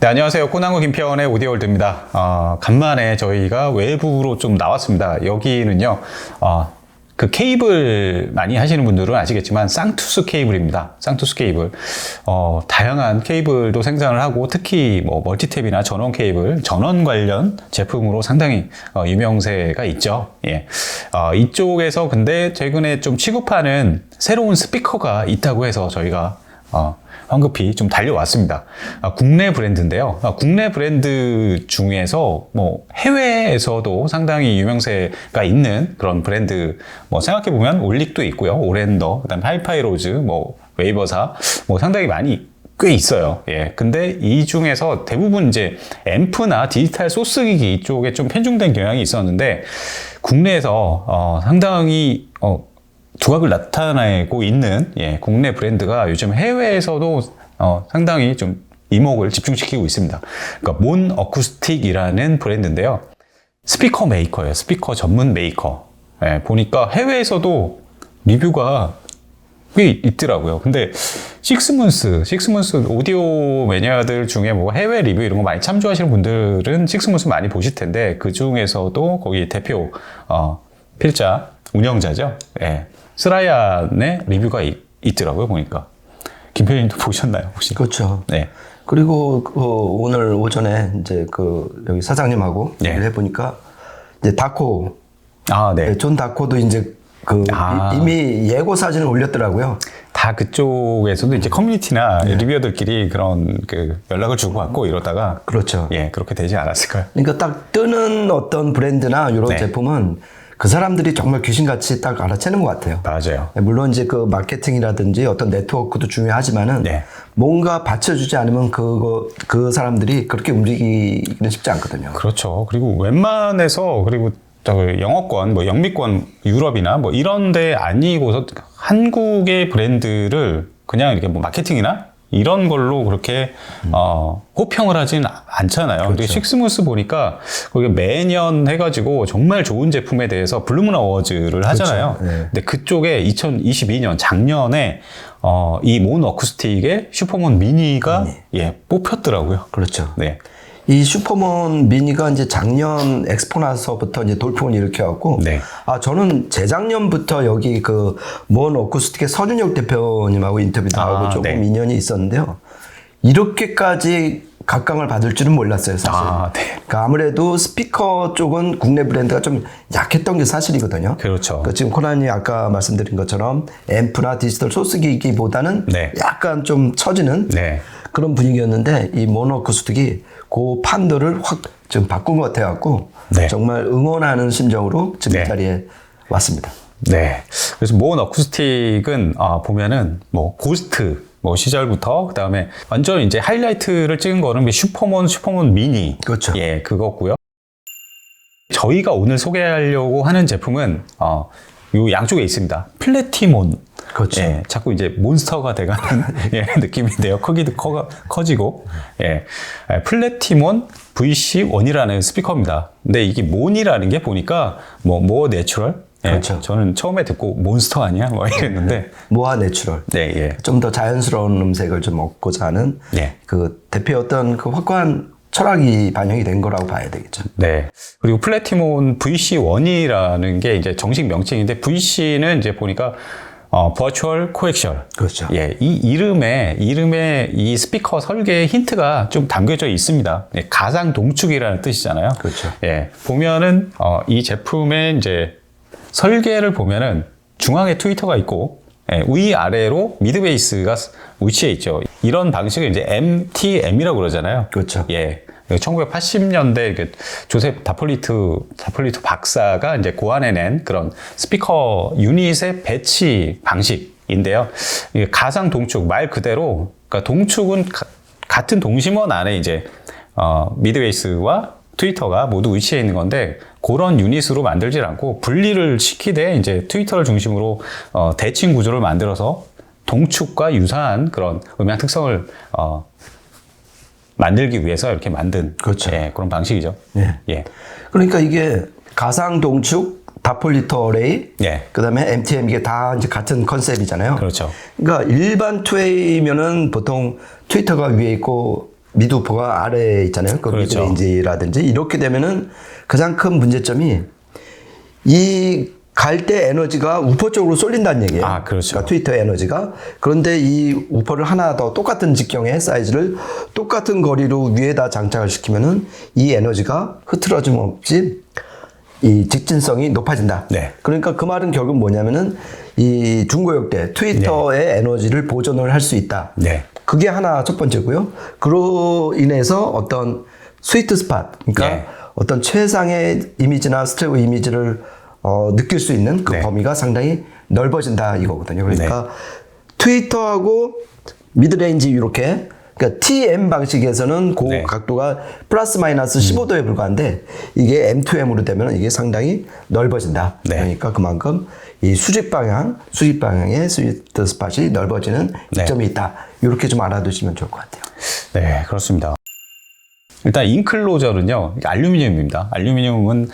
네, 안녕하세요. 코난구 김평원의 오디오월드입니다. 간만에 저희가 외부로 좀 나왔습니다. 여기는요, 그 케이블 많이 하시는 분들은 아시겠지만 쌍투스 케이블입니다. 쌍투스 케이블. 다양한 케이블도 생산을 하고 특히 뭐 멀티탭이나 전원 케이블, 전원 관련 제품으로 상당히 유명세가 있죠. 예. 이쪽에서 근데 최근에 좀 취급하는 새로운 스피커가 있다고 해서 저희가 황급히 좀 달려왔습니다. 국내 브랜드인데요. 국내 브랜드 중에서 뭐 해외에서도 상당히 유명세가 있는 그런 브랜드, 뭐 생각해보면 올릭도 있고요. 오랜더, 그다음에 하이파이로즈, 뭐 웨이버사, 뭐 상당히 많이 꽤 있어요. 예. 근데 이 중에서 대부분 이제 앰프나 디지털 소스기기 이쪽에 좀 편중된 경향이 있었는데 국내에서 상당히 두각을 나타내고 있는 국내 브랜드가 요즘 해외에서도 상당히 좀 이목을 집중시키고 있습니다. 그러니까 몬 어쿠스틱이라는 브랜드인데요. 스피커 메이커예요. 스피커 전문 메이커. 보니까 해외에서도 리뷰가 꽤 있더라고요. 근데 식스문스 오디오 매니아들 중에 뭐 해외 리뷰 이런 거 많이 참조하시는 분들은 식스문스 많이 보실 텐데 그 중에서도 거기 대표 필자 운영자죠. 스라얀의 리뷰가 있더라고요, 보니까. 김표님도 보셨나요, 혹시? 그렇죠. 네. 그리고 오늘 오전에 이제 여기 사장님하고 얘기를 해보니까 이제 다코, 네. 존 다코도 이제 이미 예고 사진을 올렸더라고요. 다 그쪽에서도 이제 커뮤니티나 리뷰어들끼리 그런 연락을 주고받고 이러다가. 그렇죠. 예, 그렇게 되지 않았을까요? 그러니까 딱 뜨는 어떤 브랜드나 이런 제품은 그 사람들이 정말 귀신같이 딱 알아채는 것 같아요. 맞아요. 물론 이제 그 마케팅이라든지 어떤 네트워크도 중요하지만은 뭔가 받쳐주지 않으면 그 사람들이 그렇게 움직이기는 쉽지 않거든요. 그렇죠. 그리고 웬만해서 그리고 영어권, 뭐 영미권, 유럽이나 뭐 이런 데 아니고서 한국의 브랜드를 그냥 이렇게 뭐 마케팅이나 이런 걸로 그렇게 호평을 하진 않잖아요. 그렇죠. 근데 식스무스 보니까 거기 매년 해가지고 정말 좋은 제품에 대해서 블루문 어워즈를 하잖아요. 그렇죠. 네. 근데 그쪽에 2022년 작년에 이 몬 어쿠스틱의 슈퍼몬 미니가 뽑혔더라고요. 그렇죠. 네. 이 슈퍼몬 미니가 이제 작년 엑스포 나서부터 이제 돌풍을 일으켜갖고, 저는 재작년부터 여기 몬 어쿠스틱의 서준혁 대표님하고 인터뷰도 하고 조금 인연이 있었는데요. 이렇게까지 각광을 받을 줄은 몰랐어요, 사실. 그러니까 아무래도 스피커 쪽은 국내 브랜드가 좀 약했던 게 사실이거든요. 그렇죠. 그러니까 지금 코난이 아까 말씀드린 것처럼 앰프나 디지털 소스기기보다는 약간 좀 처지는 그런 분위기였는데 이 몬 어쿠스틱이 그 판도를 확 좀 바꾼 것 같아갖고 정말 응원하는 심정으로 지금 이 자리에 왔습니다. 네. 그래서 몬 어쿠스틱은 보면은 뭐 고스트 시절부터 그다음에 완전 이제 하이라이트를 찍은 거는 슈퍼몬 미니. 그렇죠. 예, 그거고요. 저희가 오늘 소개하려고 하는 제품은 요 양쪽에 있습니다. 플래티몬. 그렇죠. 예, 자꾸 이제 몬스터가 돼가는 느낌인데요. 크기도 커지고. 플래티몬 VC1이라는 스피커입니다. 근데 이게 몬이라는 게 보니까 more natural. 그렇죠. 저는 처음에 듣고 몬스터 아니야? 이랬는데. 모아 내추럴. 좀 더 자연스러운 음색을 좀 얻고자 하는 그 대표 어떤 그 확고한 철학이 반영이 된 거라고 봐야 되겠죠. 네. 그리고 플래티몬 VC1이라는 게 이제 정식 명칭인데 VC는 이제 보니까 버추얼 코엑셜. 그렇죠. 예, 이 이름에 이 스피커 설계의 힌트가 좀 담겨져 있습니다. 가상 동축이라는 뜻이잖아요. 그렇죠. 예, 보면은 이 제품의 이제 설계를 보면은 중앙에 트위터가 있고 위아래로 미드 베이스가 위치해 있죠. 이런 방식을 이제 MTM이라고 그러잖아요. 그렇죠. 예. 1980년대 조셉 다폴리트 박사가 이제 고안해낸 그런 스피커 유닛의 배치 방식인데요. 가상 동축 말 그대로, 그러니까 동축은 같은 동심원 안에 이제 미드 베이스와 트위터가 모두 위치해 있는 건데 그런 유닛으로 만들질 않고 분리를 시키되 이제 트위터를 중심으로 대칭 구조를 만들어서 동축과 유사한 그런 음향 특성을 만들기 위해서 이렇게 만든 그런 방식이죠. 그러니까 이게 가상 동축, 다폴리터 어레이, 그다음에 MTM 이게 다 이제 같은 컨셉이잖아요. 그렇죠. 그러니까 일반 2A면은 보통 트위터가 위에 있고 미드 우퍼가 아래에 있잖아요. 그 그렇죠. 미드레인지라든지 이렇게 되면은 가장 큰 문제점이 이 갈 때 에너지가 우퍼 쪽으로 쏠린다는 얘기예요. 아, 그렇죠. 그러니까 트위터 에너지가. 그런데 이 우퍼를 하나 더 똑같은 직경의 사이즈를 똑같은 거리로 위에다 장착을 시키면은 이 에너지가 흐트러짐 없이 이 직진성이 높아진다. 네. 그러니까 그 말은 결국 뭐냐면은 이 중고역대 트위터의 에너지를 보존을 할 수 있다. 네. 그게 하나 첫 번째고요. 그로 인해서 어떤 스위트 스팟, 그러니까 네. 어떤 최상의 이미지나 스트레고 이미지를 느낄 수 있는 그 네. 범위가 상당히 넓어진다 이거거든요. 그러니까 트위터하고 미드레인지 이렇게 그러니까 TM 방식에서는 그 네. 각도가 플러스 마이너스 15도에 불과한데 이게 M2M으로 되면 이게 상당히 넓어진다. 네. 그러니까 그만큼 이 수직 방향의 스위트 스팟이 넓어지는 네. 이점이 있다. 이렇게 좀 알아두시면 좋을 것 같아요. 네, 그렇습니다. 일단 인클로저는요, 알루미늄입니다. 알루미늄은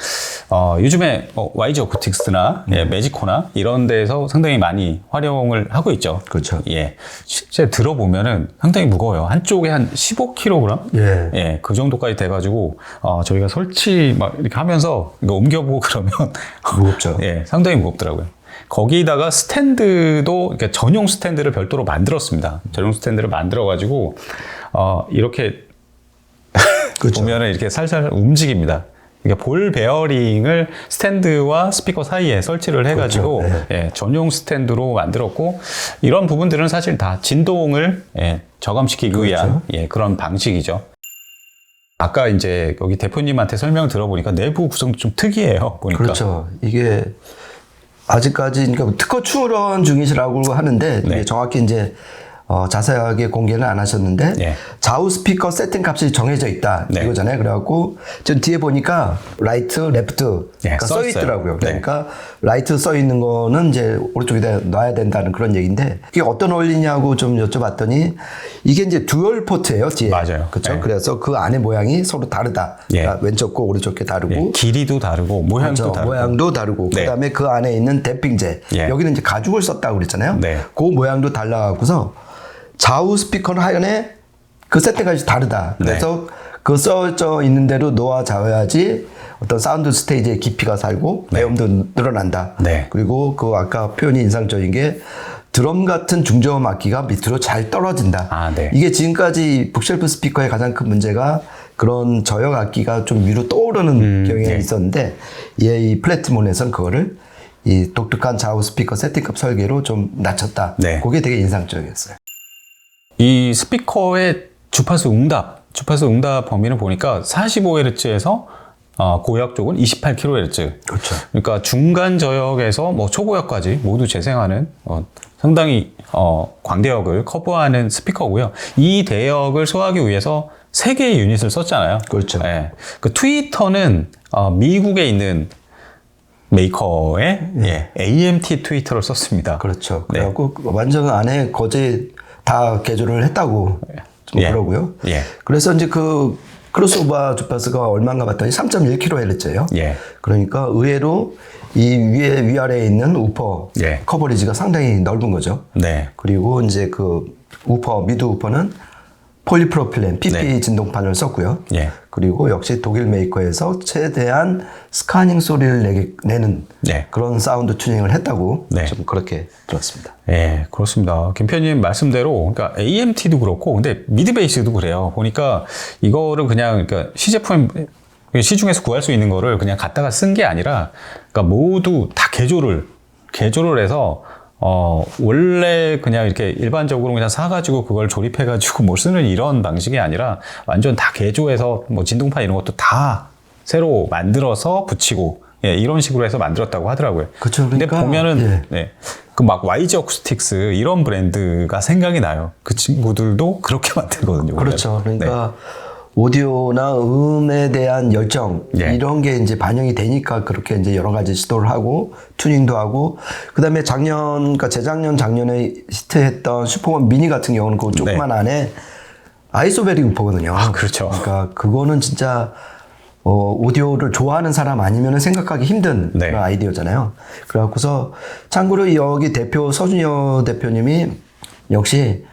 요즘에 YG 어쿠틱스나 매지코나 이런 데서 상당히 많이 활용을 하고 있죠. 그렇죠. 예, 실제 들어보면은 상당히 무거워요. 한쪽에 한 15kg? 예. 그 정도까지 돼가지고 저희가 설치 막 이렇게 하면서 이거 옮겨보고 그러면 무겁죠. 예, 상당히 무겁더라고요. 거기다가 스탠드도 그러니까 전용 스탠드를 별도로 만들었습니다. 전용 스탠드를 만들어가지고 이렇게 그렇죠. 보면은 이렇게 살살 움직입니다. 그러니까 볼 베어링을 스탠드와 스피커 사이에 설치를 해가지고 그렇죠. 예, 전용 스탠드로 만들었고 이런 부분들은 사실 다 진동을 저감시키기 위한 그런 방식이죠. 아까 이제 여기 대표님한테 설명 들어보니까 내부 구성도 좀 특이해요. 보니까. 그렇죠. 이게 아직까지 그러니까 특허 출원 중이시라고 하는데 이게 정확히 이제 자세하게 공개는 안 하셨는데 네. 좌우 스피커 세팅 값이 정해져 있다 이거잖아요. 그래갖고 전 뒤에 보니까 라이트, 레프트 써 있더라고요. 그러니까 라이트 써 있는 거는 이제 오른쪽에다 놔야 된다는 그런 얘기인데 이게 어떤 원리냐고 좀 여쭤봤더니 이게 이제 듀얼 포트예요. 뒤에. 맞아요. 그렇죠. 그래서 그 안에 모양이 서로 다르다. 그러니까 왼쪽 거 오른쪽 게 다르고 길이도 다르고 모양도 그렇죠. 다르고 모양도 다르고 그다음에 그 안에 있는 댐핑재 여기는 이제 가죽을 썼다고 그랬잖아요. 그 모양도 달라갖고서 좌우 스피커는 하여간에 그 세팅까지 다르다. 그래서 그 써져 있는 대로 놓아 잡아야지 어떤 사운드 스테이지의 깊이가 살고 배음도 늘어난다. 그리고 그 아까 표현이 인상적인 게 드럼 같은 중저음 악기가 밑으로 잘 떨어진다. 이게 지금까지 북쉘프 스피커의 가장 큰 문제가 그런 저역 악기가 좀 위로 떠오르는 경향이 있었는데 이 플래티몬에서는 그거를 이 독특한 좌우 스피커 세팅값 설계로 좀 낮췄다. 그게 되게 인상적이었어요. 이 스피커의 주파수 응답 범위를 보니까 45Hz에서 고역 쪽은 28kHz. 그렇죠. 그러니까 중간 저역에서 뭐 초고역까지 모두 재생하는 상당히 광대역을 커버하는 스피커고요. 이 대역을 소화하기 위해서 3개의 유닛을 썼잖아요. 그렇죠. 그 트위터는 미국에 있는 메이커의 AMT 트위터를 썼습니다. 그렇죠. 그래갖고 완전 안에 거제 다 개조를 했다고 좀 그러고요. 그래서 이제 그 크로스오버 주파수가 얼마인가 봤더니 3.1kHz예요. 그러니까 의외로 이 위아래에 있는 우퍼 커버리지가 상당히 넓은 거죠. 그리고 이제 그 미드 우퍼는 폴리프로필렌 PP 진동판을 썼고요. 그리고 역시 독일 메이커에서 최대한 스카닝 소리를 내는 그런 사운드 튜닝을 했다고 좀 그렇게 들었습니다. 그렇습니다. 김 편님 말씀대로 그러니까 AMT도 그렇고 근데 미드 베이스도 그래요. 보니까 이거를 그냥 그러니까 시중에서 구할 수 있는 거를 그냥 갖다가 쓴 게 아니라 그러니까 모두 다 개조를 해서 원래 그냥 이렇게 일반적으로 그냥 사가지고 그걸 조립해가지고 뭐 쓰는 이런 방식이 아니라 완전 다 개조해서 뭐 진동판 이런 것도 다 새로 만들어서 붙이고 이런 식으로 해서 만들었다고 하더라고요. 그렇죠. 근데 보면은 그 막 YG 어쿠스틱스 이런 브랜드가 생각이 나요. 그 친구들도 그렇게 만들거든요. 그렇죠. 그러니까 오디오나 음에 대한 열정 이런 게 이제 반영이 되니까 그렇게 이제 여러 가지 시도를 하고 튜닝도 하고 그다음에 재작년에 히트했던 슈퍼원 미니 같은 경우는 그 조그만 안에 아이소베리 우퍼거든요. 그렇죠. 그러니까 그거는 진짜 오디오를 좋아하는 사람 아니면 생각하기 힘든 그런 아이디어잖아요. 그래갖고서 참고로 여기 대표 서준여 대표님이 역시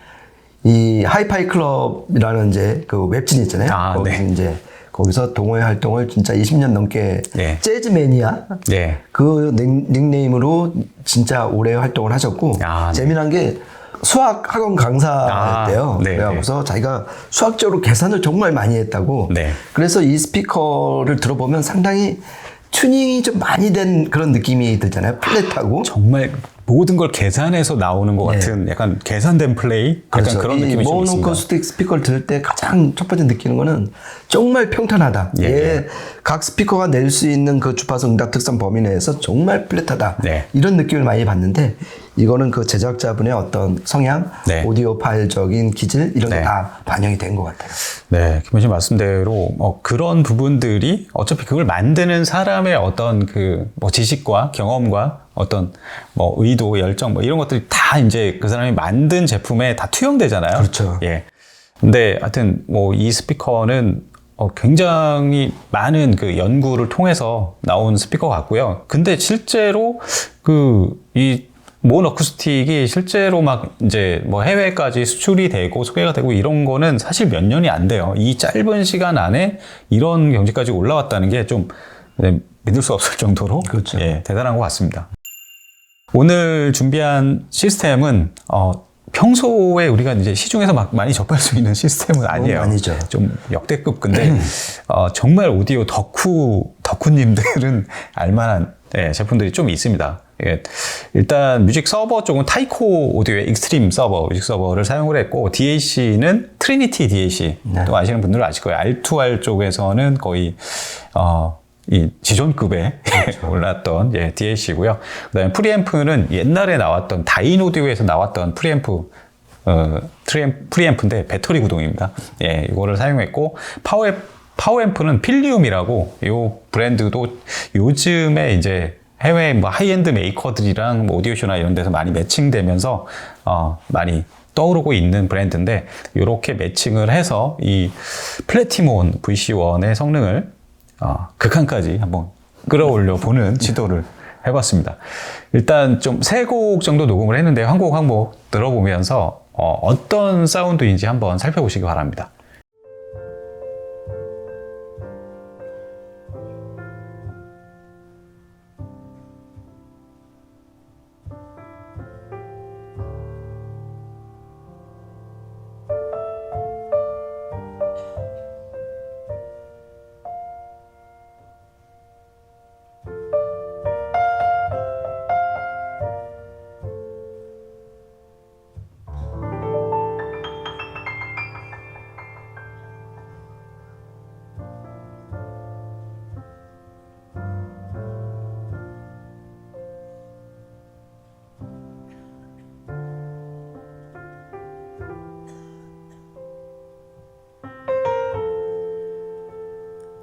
이 하이파이 클럽이라는 이제 그 웹진 있잖아요. 거기서 네. 이제 거기서 동호회 활동을 진짜 20년 넘게 네. 재즈 매니아 네. 그 닉네임으로 진짜 오래 활동을 하셨고 네. 재미난 게 수학 학원 강사였대요. 네, 그래서 자기가 수학적으로 계산을 정말 많이 했다고. 네. 그래서 이 스피커를 들어보면 상당히 튜닝이 좀 많이 된 그런 느낌이 들잖아요. 플랫하고. 정말 모든 걸 계산해서 나오는 것 같은 약간 계산된 플레이? 그렇죠. 약간 그런 느낌이 좀 있습니다. 모노코스틱 스피커를 들을 때 가장 첫 번째 느끼는 거는 정말 평탄하다. 각 스피커가 낼 수 있는 그 주파수 응답 특성 범위 내에서 정말 플랫하다. 네. 이런 느낌을 많이 받는데 이거는 그 제작자분의 어떤 성향, 오디오 파일적인 기질 이런 게 다 반영이 된 것 같아요. 네, 김현신 말씀대로 그런 부분들이 어차피 그걸 만드는 사람의 어떤 그 뭐 지식과 경험과 어떤 뭐 의도, 열정 뭐 이런 것들이 다 이제 그 사람이 만든 제품에 다 투영되잖아요. 그렇죠. 예. 근데 하여튼 뭐 이 스피커는 굉장히 많은 그 연구를 통해서 나온 스피커 같고요. 근데 실제로 이 몬 어쿠스틱이 실제로 막 이제 뭐 해외까지 수출이 되고 소개가 되고 이런 거는 사실 몇 년이 안 돼요. 이 짧은 시간 안에 이런 경지까지 올라왔다는 게 좀 믿을 수 없을 정도로 그렇죠. 예, 대단한 것 같습니다. 오늘 준비한 시스템은 평소에 우리가 이제 시중에서 막 많이 접할 수 있는 시스템은 아니에요. 아니죠. 좀 역대급. 근데 정말 오디오 덕후님들은 알만한 제품들이 좀 있습니다. 예, 일단 뮤직 서버 쪽은 타이코 오디오의 익스트림 서버, 뮤직 서버를 사용을 했고, DAC는 트리니티 DAC, 또 아시는 분들은 아실 거예요. R2R 쪽에서는 거의 이 지존급에 올랐던 DAC고요. 그다음에 프리앰프는 옛날에 나왔던 다인 오디오에서 나왔던 프리앰프인데 배터리 구동입니다. 예, 이거를 사용했고 파워앰프는 필리움이라고 이 브랜드도 요즘에 이제 해외 뭐 하이엔드 메이커들이랑 뭐 오디오쇼나 이런 데서 많이 매칭되면서 많이 떠오르고 있는 브랜드인데 이렇게 매칭을 해서 이 플래티몬 VC1의 성능을 극한까지 한번 끌어올려 보는 시도를 해봤습니다. 일단 좀 3곡 정도 녹음을 했는데 한 곡 들어보면서 어떤 사운드인지 한번 살펴보시기 바랍니다.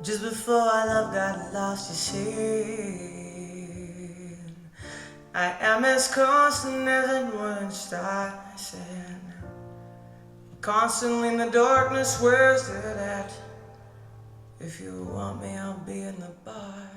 Just before our love got lost, you see, I am as constant as it once started. Constantly in the darkness, where's it at? If you want me, I'll be in the bar.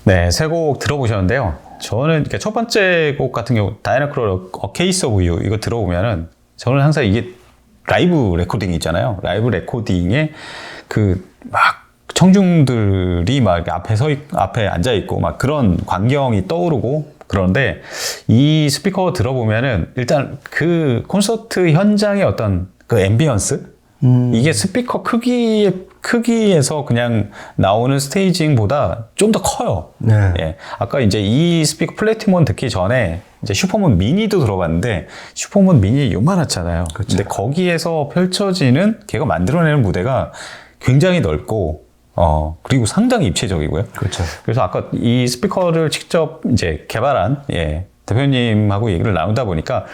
네, 세 곡 들어보셨는데요. 저는 그러니까 첫 번째 곡 같은 경우 다이애나 크롤 A Case of You 이거 들어보면은 저는 항상 이게 라이브 레코딩 있잖아요. 라이브 레코딩에 그 막 청중들이 막 이렇게 앞에 앉아 있고 막 그런 광경이 떠오르고 그런데 이 스피커 들어보면은 일단 그 콘서트 현장의 어떤 그 앰비언스 이게 스피커 크기에서 그냥 나오는 스테이징보다 좀 더 커요. 네. 예. 아까 이제 이 스피커 플래티몬 듣기 전에 이제 슈퍼문 미니도 들어봤는데 슈퍼문 미니 요만하잖아요. 그렇죠. 근데 거기에서 펼쳐지는 걔가 만들어내는 무대가 굉장히 넓고 그리고 상당히 입체적이고요. 그렇죠. 그래서 아까 이 스피커를 직접 이제 개발한 대표님하고 얘기를 나누다 보니까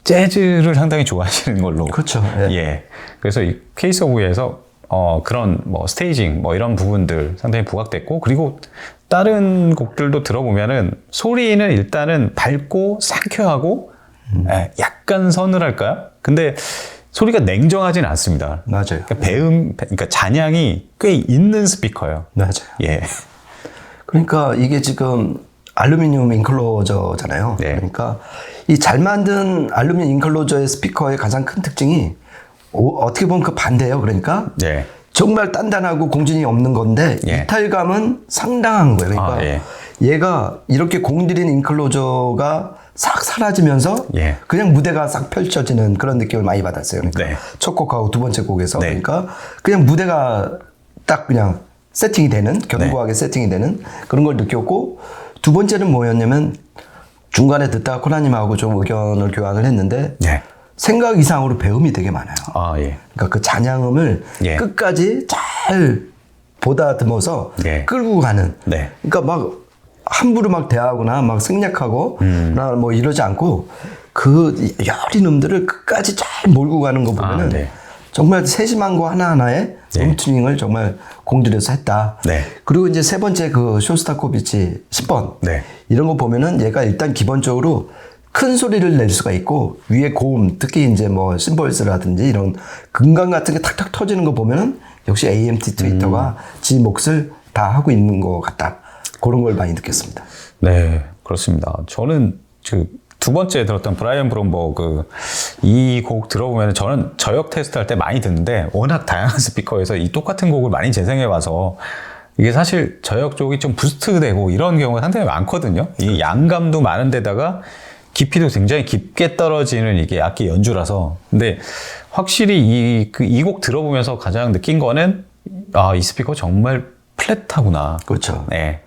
재즈를 상당히 좋아하시는 걸로. 그렇죠. 예. 그래서 이 케이스 오브에서 그런 뭐 스테이징 뭐 이런 부분들 상당히 부각됐고 그리고 다른 곡들도 들어보면은 소리는 일단은 밝고 상쾌하고 약간 서늘할까요? 근데 소리가 냉정하진 않습니다. 맞아요. 그러니까 그러니까 잔향이 꽤 있는 스피커예요. 맞아요. 예. 그러니까 이게 지금 알루미늄 인클로저잖아요. 네. 그러니까 이 잘 만든 알루미늄 인클로저의 스피커의 가장 큰 특징이 어떻게 보면 그 반대예요. 그러니까 네. 정말 단단하고 공진이 없는 건데 예. 이탈감은 상당한 거예요. 그러니까 예. 얘가 이렇게 공들인 인클로저가 싹 사라지면서 예. 그냥 무대가 싹 펼쳐지는 그런 느낌을 많이 받았어요. 그러니까 네. 첫 곡하고 두 번째 곡에서 네. 그러니까 그냥 무대가 딱 그냥 세팅이 되는 견고하게 세팅이 되는 그런 걸 느꼈고 두 번째는 뭐였냐면 중간에 듣다가 코나님하고 좀 의견을 교환을 했는데 네. 생각 이상으로 배음이 되게 많아요. 아, 예. 그러니까 그 잔향음을 예. 끝까지 잘 보다듬어서 예. 끌고 가는. 네. 그러니까 막 함부로 막 대하거나 막 생략하고 나 뭐 이러지 않고 그 여린 음들을 끝까지 잘 몰고 가는 거 보면은 네. 정말 세심한 거 하나하나에 음 튜닝을 정말 공들여서 했다. 네. 그리고 이제 세 번째 그 쇼스타코비치 10번 네. 이런 거 보면은 얘가 일단 기본적으로 큰 소리를 낼 수가 있고 위에 고음 특히 이제 뭐 심볼스라든지 이런 금강 같은 게 탁탁 터지는 거 보면은 역시 AMT 트위터가 지 몫을 다 하고 있는 것 같다. 그런 걸 많이 느꼈습니다. 네, 그렇습니다. 저는 두 번째 들었던 브라이언 브롬버그 이 곡 들어보면 저는 저역 테스트 할 때 많이 듣는데 워낙 다양한 스피커에서 이 똑같은 곡을 많이 재생해 와서 이게 사실 저역 쪽이 좀 부스트 되고 이런 경우가 상당히 많거든요. 이 양감도 많은 데다가 깊이도 굉장히 깊게 떨어지는 이게 악기 연주라서. 근데 확실히 이 곡 들어보면서 가장 느낀 거는 이 스피커 정말 플랫하구나. 그렇죠. 네.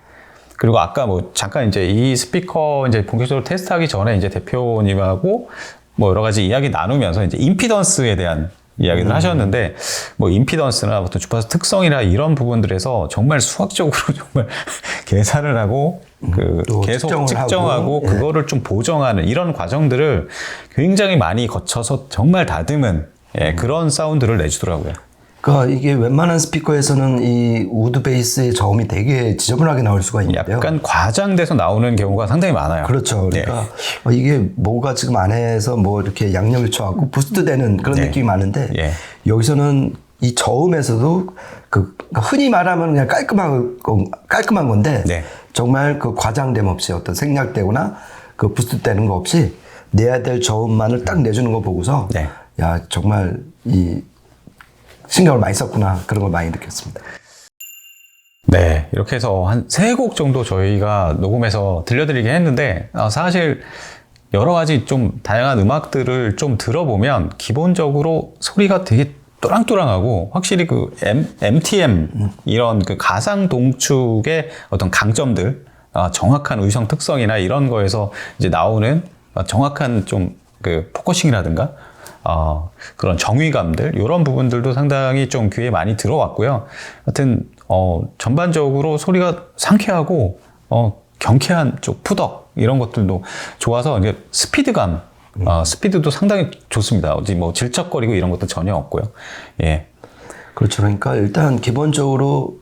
그리고 아까 뭐 잠깐 이제 이 스피커 이제 본격적으로 테스트하기 전에 이제 대표님하고 뭐 여러 가지 이야기 나누면서 이제 임피던스에 대한 이야기를 하셨는데 뭐 임피던스나 어떤 주파수 특성이나 이런 부분들에서 정말 수학적으로 정말 계산을 하고 계속 측정하고 그거를 좀 보정하는 이런 과정들을 굉장히 많이 거쳐서 정말 다듬은 그런 사운드를 내주더라고요. 그러니까 이게 웬만한 스피커에서는 이 우드 베이스의 저음이 되게 지저분하게 나올 수가 있는데요. 약간 과장돼서 나오는 경우가 상당히 많아요. 그렇죠. 그러니까 이게 뭐가 지금 안에서 뭐 이렇게 양념을 쳐갖고 부스트되는 그런 느낌이 많은데 여기서는 이 저음에서도 그 흔히 말하면 그냥 깔끔한 건데 정말 그 과장됨 없이 어떤 생략되거나 그 부스트되는 거 없이 내야 될 저음만을 딱 내주는 거 보고서 야 정말 이 신경을 많이 썼구나 그런 걸 많이 느꼈습니다. 네, 이렇게 해서 한 3곡 정도 저희가 녹음해서 들려드리긴 했는데 사실 여러 가지 좀 다양한 음악들을 좀 들어보면 기본적으로 소리가 되게 또랑또랑하고 확실히 그 MTM 이런 그 가상 동축의 어떤 강점들, 정확한 의성 특성이나 이런 거에서 이제 나오는 정확한 좀 그 포커싱이라든가 그런 정의감들 이런 부분들도 상당히 좀 귀에 많이 들어왔고요. 하여튼 전반적으로 소리가 상쾌하고 경쾌한 쪽 푸덕 이런 것들도 좋아서 이제 스피드감 스피드도 상당히 좋습니다. 어디 뭐 질척거리고 이런 것도 전혀 없고요. 예. 그렇죠. 그러니까 일단 기본적으로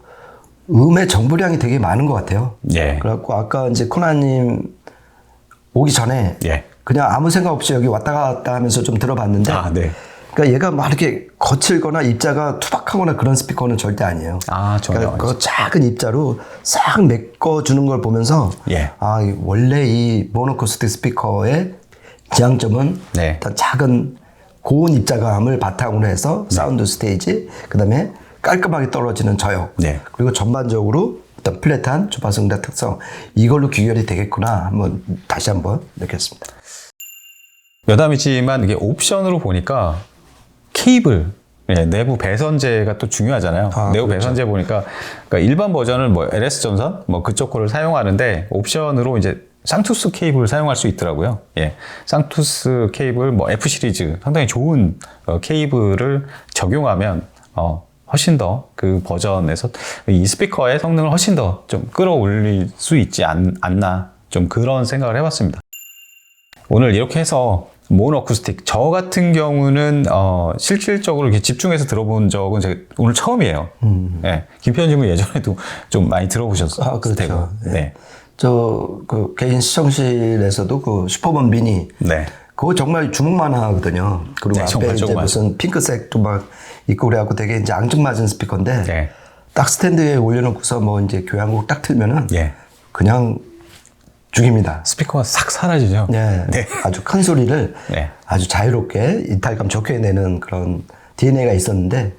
음의 정보량이 되게 많은 것 같아요. 예. 그래갖고 아까 이제 코나님 오기 전에 그냥 아무 생각 없이 여기 왔다 갔다 하면서 좀 들어봤는데 그러니까 얘가 막 이렇게 거칠거나 입자가 투박하거나 그런 스피커는 절대 아니에요. 아, 전혀 그러니까 그 작은 입자로 싹 메꿔주는 걸 보면서 예. 아, 원래 이 모노코스틱 스피커의 지향점은 네. 일단 작은 고운 입자감을 바탕으로 해서 사운드 스테이지, 그다음에 깔끔하게 떨어지는 저역, 네. 그리고 전반적으로 어떤 플랫한 주파수응답 특성, 이걸로 귀결이 되겠구나 한번 다시 한번 느꼈습니다. 여담이지만 이게 옵션으로 보니까 케이블, 예, 내부 배선재가 또 중요하잖아요. 내부 그렇죠. 배선재 보니까 그러니까 일반 버전은 뭐 LS 전선 뭐 그쪽 거를 사용하는데 옵션으로 이제 쌍투스 케이블을 사용할 수 있더라고요. 예, 쌍투스 케이블 뭐 F 시리즈 상당히 좋은 케이블을 적용하면 훨씬 더 그 버전에서 이 스피커의 성능을 훨씬 더 좀 끌어올릴 수 있지 않나 좀 그런 생각을 해봤습니다. 오늘 이렇게 해서 모노 어쿠스틱 저 같은 경우는 실질적으로 이렇게 집중해서 들어본 적은 제가 오늘 처음이에요. 네, 김편님은 예전에도 좀 많이 들어보셨어요. 아, 그렇죠. 테고. 네. 저 그 개인 시청실에서도 그 슈퍼번 미니, 네. 그거 정말 주목만 하거든요. 그리고 네, 앞에 정말 이제 조그만. 무슨 핑크색도 막 있고 그래갖고 되게 이제 앙증맞은 스피커인데 네. 딱 스탠드에 올려놓고서 뭐 이제 교향곡 딱 틀면은 예. 그냥 죽입니다. 스피커가 싹 사라지죠. 네. 네. 아주 큰 소리를 네. 아주 자유롭게 이탈감 좋게 내는 그런 DNA가 있었는데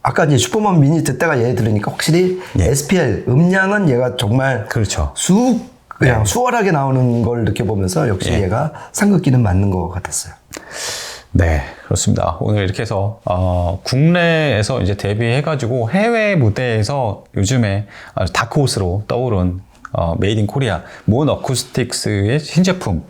아까 이제 슈퍼먼 미니 듣다가 얘 들으니까 확실히 SPL 음량은 얘가 정말 그렇죠. 그냥 수월하게 나오는 걸 느껴보면서 역시 얘가 상극기는 맞는 것 같았어요. 네, 그렇습니다. 오늘 이렇게 해서 국내에서 이제 데뷔해가지고 해외 무대에서 요즘에 아주 다크호스로 떠오른 메이드 인 코리아 몬 어쿠스틱스의 신제품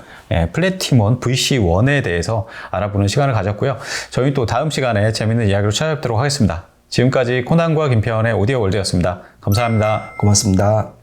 플래티몬 VC1에 대해서 알아보는 시간을 가졌고요. 저희 또 다음 시간에 재밌는 이야기로 찾아뵙도록 하겠습니다. 지금까지 코난과 김태현의 오디오 월드였습니다. 감사합니다. 고맙습니다.